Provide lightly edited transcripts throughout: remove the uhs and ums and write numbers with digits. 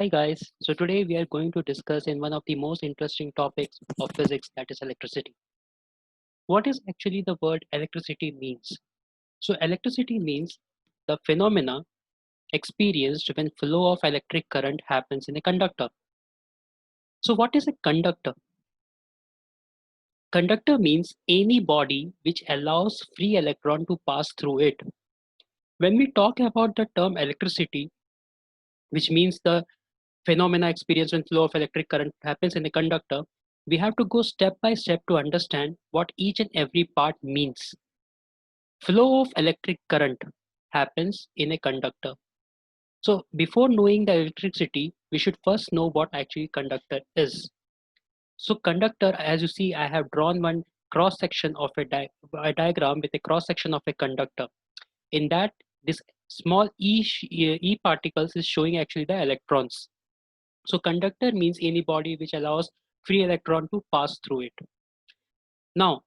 Hi guys, so today we are going to discuss in one of the most interesting topics of physics, that is electricity. What is actually the word electricity means? So electricity means the phenomena experienced when flow of electric current happens in a conductor. So what is a conductor? Conductor means any body which allows free electron to pass through it. When we talk about the term electricity, which means the phenomena experienced when flow of electric current happens in a conductor, we have to go step by step to understand what each and every part means. Flow of electric current happens in a conductor. So before knowing the electricity, we should first know what actually conductor is. So conductor, as you see, I have drawn one cross section of a diagram with a cross section of a conductor. In that, this small e particles is showing actually the electrons. So conductor means any body which allows free electron to pass through it. Now,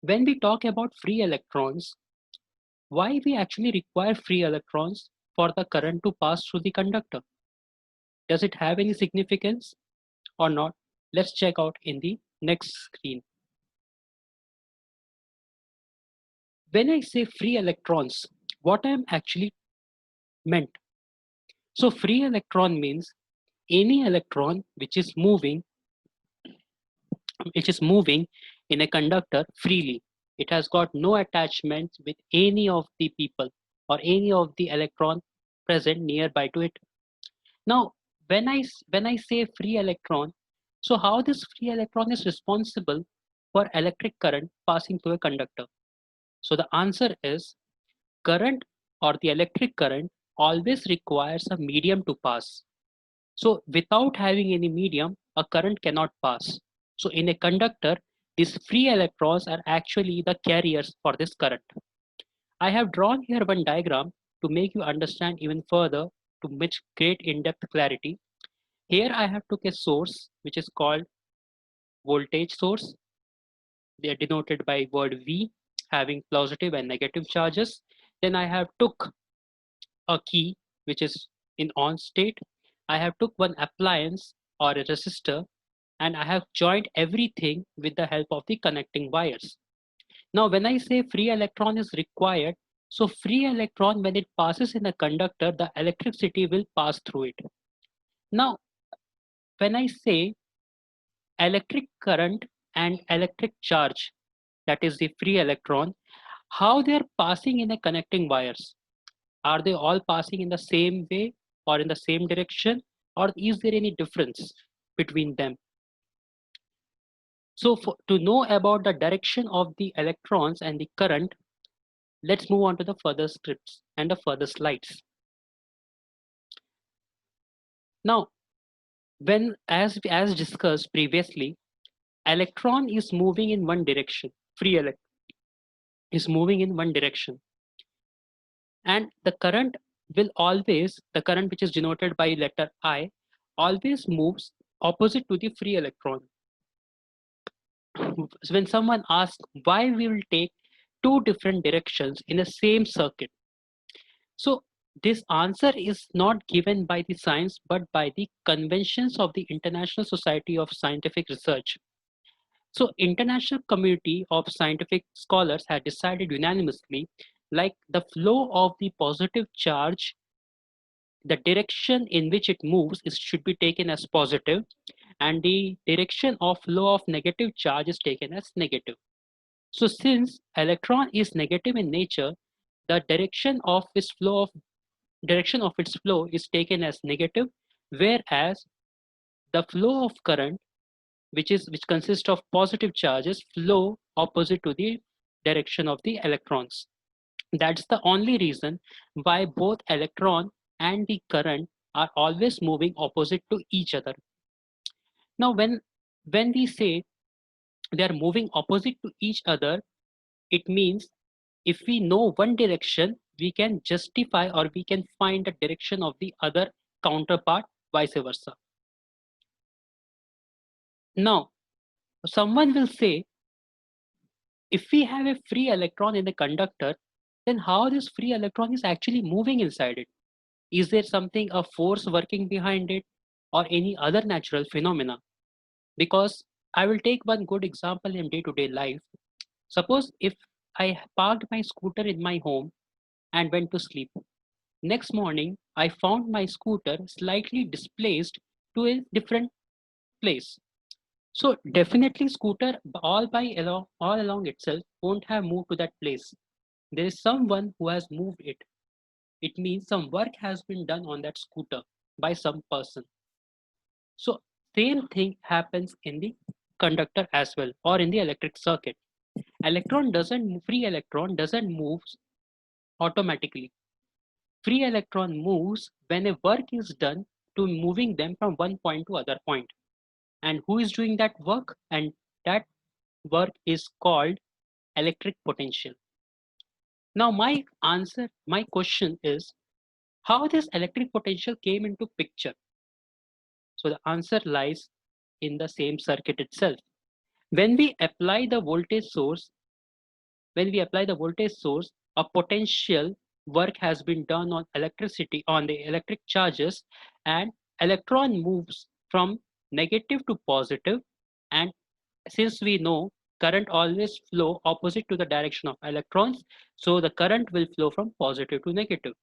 when we talk about free electrons, why we actually require free electrons for the current to pass through the conductor? Does it have any significance or not? Let's check out in the next screen. When I say free electrons, what I am actually meant? So free electron means any electron which is moving in a conductor freely. It has got no attachments with any of the people or any of the electron present nearby to it. Now, when I say free electron, so how this free electron is responsible for electric current passing through a conductor? So the answer is current or the electric current always requires a medium to pass. So without having any medium, a current cannot pass. So in a conductor, these free electrons are actually the carriers for this current. I have drawn here one diagram to make you understand even further to much great in-depth clarity. Here I have took a source which is called voltage source. They are denoted by word V having positive and negative charges. Then I have took a key which is in on state. I have took one appliance or a resistor and I have joined everything with the help of the connecting wires. Now when I say free electron is required, so free electron when it passes in a conductor, the electricity will pass through it. Now when I say electric current and electric charge, that is the free electron, how they are passing in a connecting wires? Are they all passing in the same way or in the same direction, or is there any difference between them? So to know about the direction of the electrons and the current, let's move on to the further scripts and the further slides. Now, when as discussed previously, electron is moving in one direction. Free electron is moving in one direction, and the current the current which is denoted by letter I, always moves opposite to the free electron. When someone asks why we will take two different directions in the same circuit, so this answer is not given by the science but by the conventions of the International Society of Scientific Research. So international community of scientific scholars had decided unanimously, like the flow of the positive charge, the direction in which it moves should be taken as positive, and the direction of flow of negative charge is taken as negative. So since electron is negative in nature, the direction of its flow is taken as negative, whereas the flow of current, which consists of positive charges, flow opposite to the direction of the electrons. That's the only reason why both electron and the current are always moving opposite to each other. Now, when we say they are moving opposite to each other, it means if we know one direction, we can justify or we can find the direction of the other counterpart, vice versa. Now, someone will say, if we have a free electron in the conductor, then how this free electron is actually moving inside it? Is there something, a force working behind it, or any other natural phenomena? Because I will take one good example in day-to-day life. Suppose if I parked my scooter in my home and went to sleep. Next morning, I found my scooter slightly displaced to a different place. So definitely scooter all along itself won't have moved to that place. There is someone who has moved it. It means some work has been done on that scooter by some person. So same thing happens in the conductor as well, or in the electric circuit. Free electron doesn't move automatically. Free electron moves when a work is done to moving them from one point to other point. And who is doing that work? And that work is called electric potential. Now my question is how this electric potential came into picture. So the answer lies in the same circuit itself. When we apply the voltage source, a potential work has been done on electricity on the electric charges, and electron moves from negative to positive. And since we know current always flow opposite to the direction of electrons, so the current will flow from positive to negative.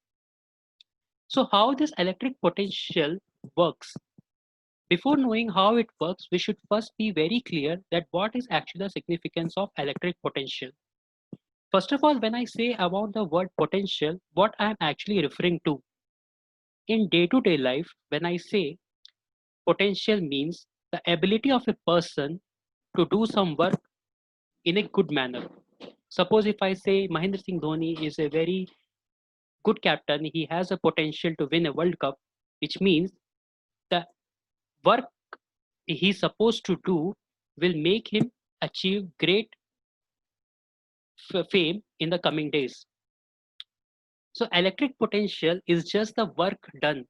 So how this electric potential works? Before knowing how it works, we should first be very clear that what is actually the significance of electric potential. First of all, when I say about the word potential, what I am actually referring to in day-to-day life, when I say potential means the ability of a person to do some work in a good manner. Suppose if I say Mahendra Singh Dhoni is a very good captain, he has a potential to win a World Cup, which means the work he's supposed to do will make him achieve great fame in the coming days. So electric potential is just the work done.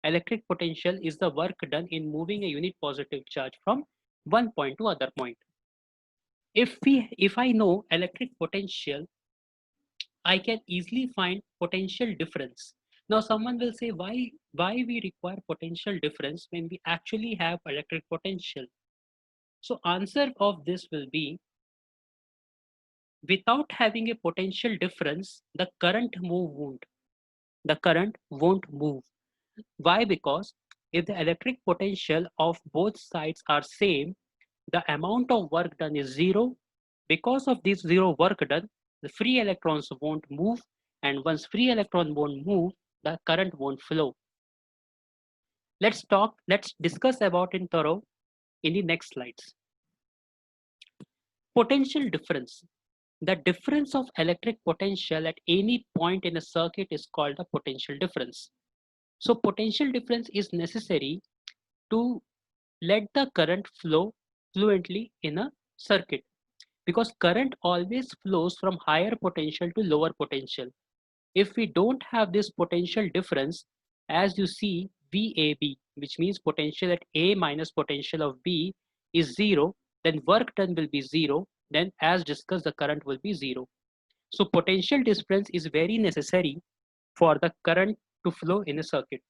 Electric potential is the work done in moving a unit positive charge from one point to other point. If I know electric potential, I can easily find potential difference. Now someone will say why we require potential difference when we actually have electric potential. So answer of this will be without having a potential difference, the current move won't. The current won't move. Why? Because if the electric potential of both sides are same, the amount of work done is zero. Because of this zero work done, the free electrons won't move, and once free electron won't move, the current won't flow. Let's discuss about in thorough in the next slides. Potential difference. The difference of electric potential at any point in a circuit is called the potential difference. So potential difference is necessary to let the current flow fluently in a circuit, because current always flows from higher potential to lower potential. If we don't have this potential difference, as you see VAB, which means potential at A minus potential of B is zero, then work done will be zero. Then as discussed, the current will be zero. So potential difference is very necessary for the current to flow in a circuit.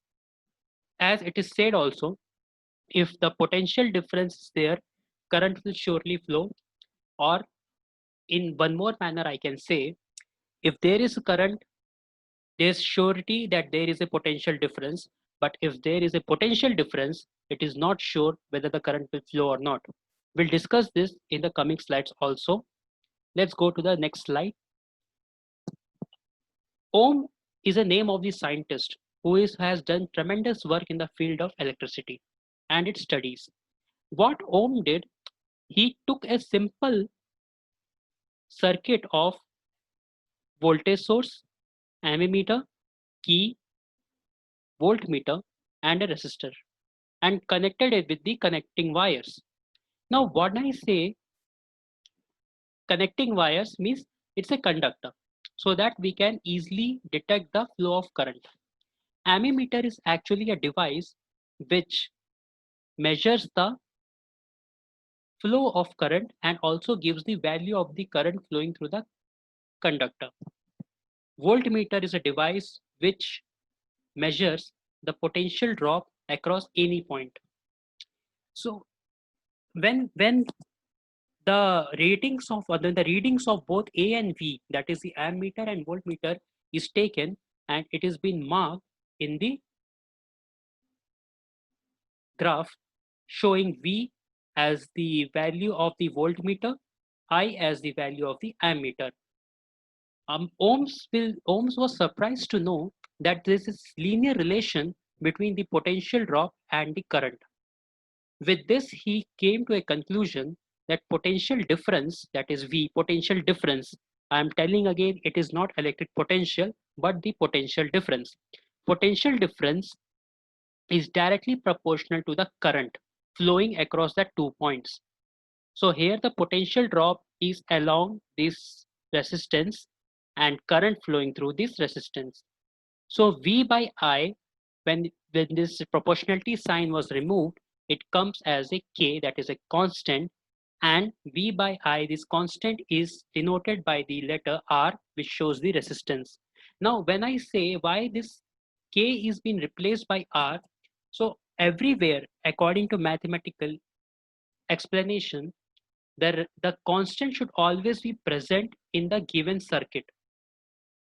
As it is said also, if the potential difference is there, current will surely flow. Or in one more manner, I can say, if there is a current, there's surety that there is a potential difference. But if there is a potential difference, it is not sure whether the current will flow or not. We'll discuss this in the coming slides also. Let's go to the next slide. Ohm is a name of the scientist has done tremendous work in the field of electricity and its studies. What Ohm did, he took a simple circuit of voltage source, ammeter, key, voltmeter, and a resistor and connected it with the connecting wires. Now, what I say connecting wires means it's a conductor so that we can easily detect the flow of current. Ammeter is actually a device which measures the flow of current and also gives the value of the current flowing through the conductor. Voltmeter is a device which measures the potential drop across any point. So when the ratings of the readings of both A and V, that is the ammeter and voltmeter, is taken and it is been marked in the graph showing V as the value of the voltmeter, I as the value of the ammeter. Ohms was surprised to know that there is a linear relation between the potential drop and the current. With this, he came to a conclusion that potential difference, that is V, potential difference, I am telling again, it is not electric potential, but the potential difference. Potential difference is directly proportional to the current flowing across the 2 points. So here the potential drop is along this resistance and current flowing through this resistance. So V by I, when this proportionality sign was removed, it comes as a K, that is a constant, and V by I, this constant is denoted by the letter R, which shows the resistance. Now, when I say why this K is being replaced by R, so everywhere, according to mathematical explanation, the constant should always be present in the given circuit.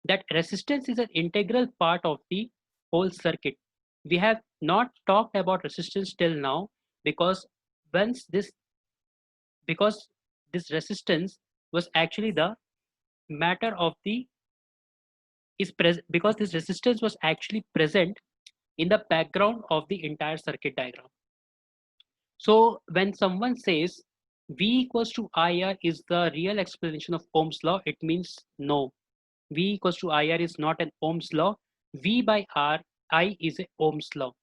That resistance is an integral part of the whole circuit. We have not talked about resistance till now because once this because this resistance was actually the matter of the is present because this resistance was actually present in the background of the entire circuit diagram. So when someone says V equals to IR is the real explanation of Ohm's law, it means no. V equals to IR is not an Ohm's law. V by R, I is a Ohm's law.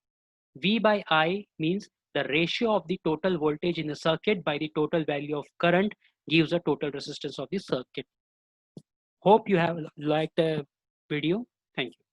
V by I means the ratio of the total voltage in the circuit by the total value of current gives the total resistance of the circuit. Hope you have liked the video. Thank you.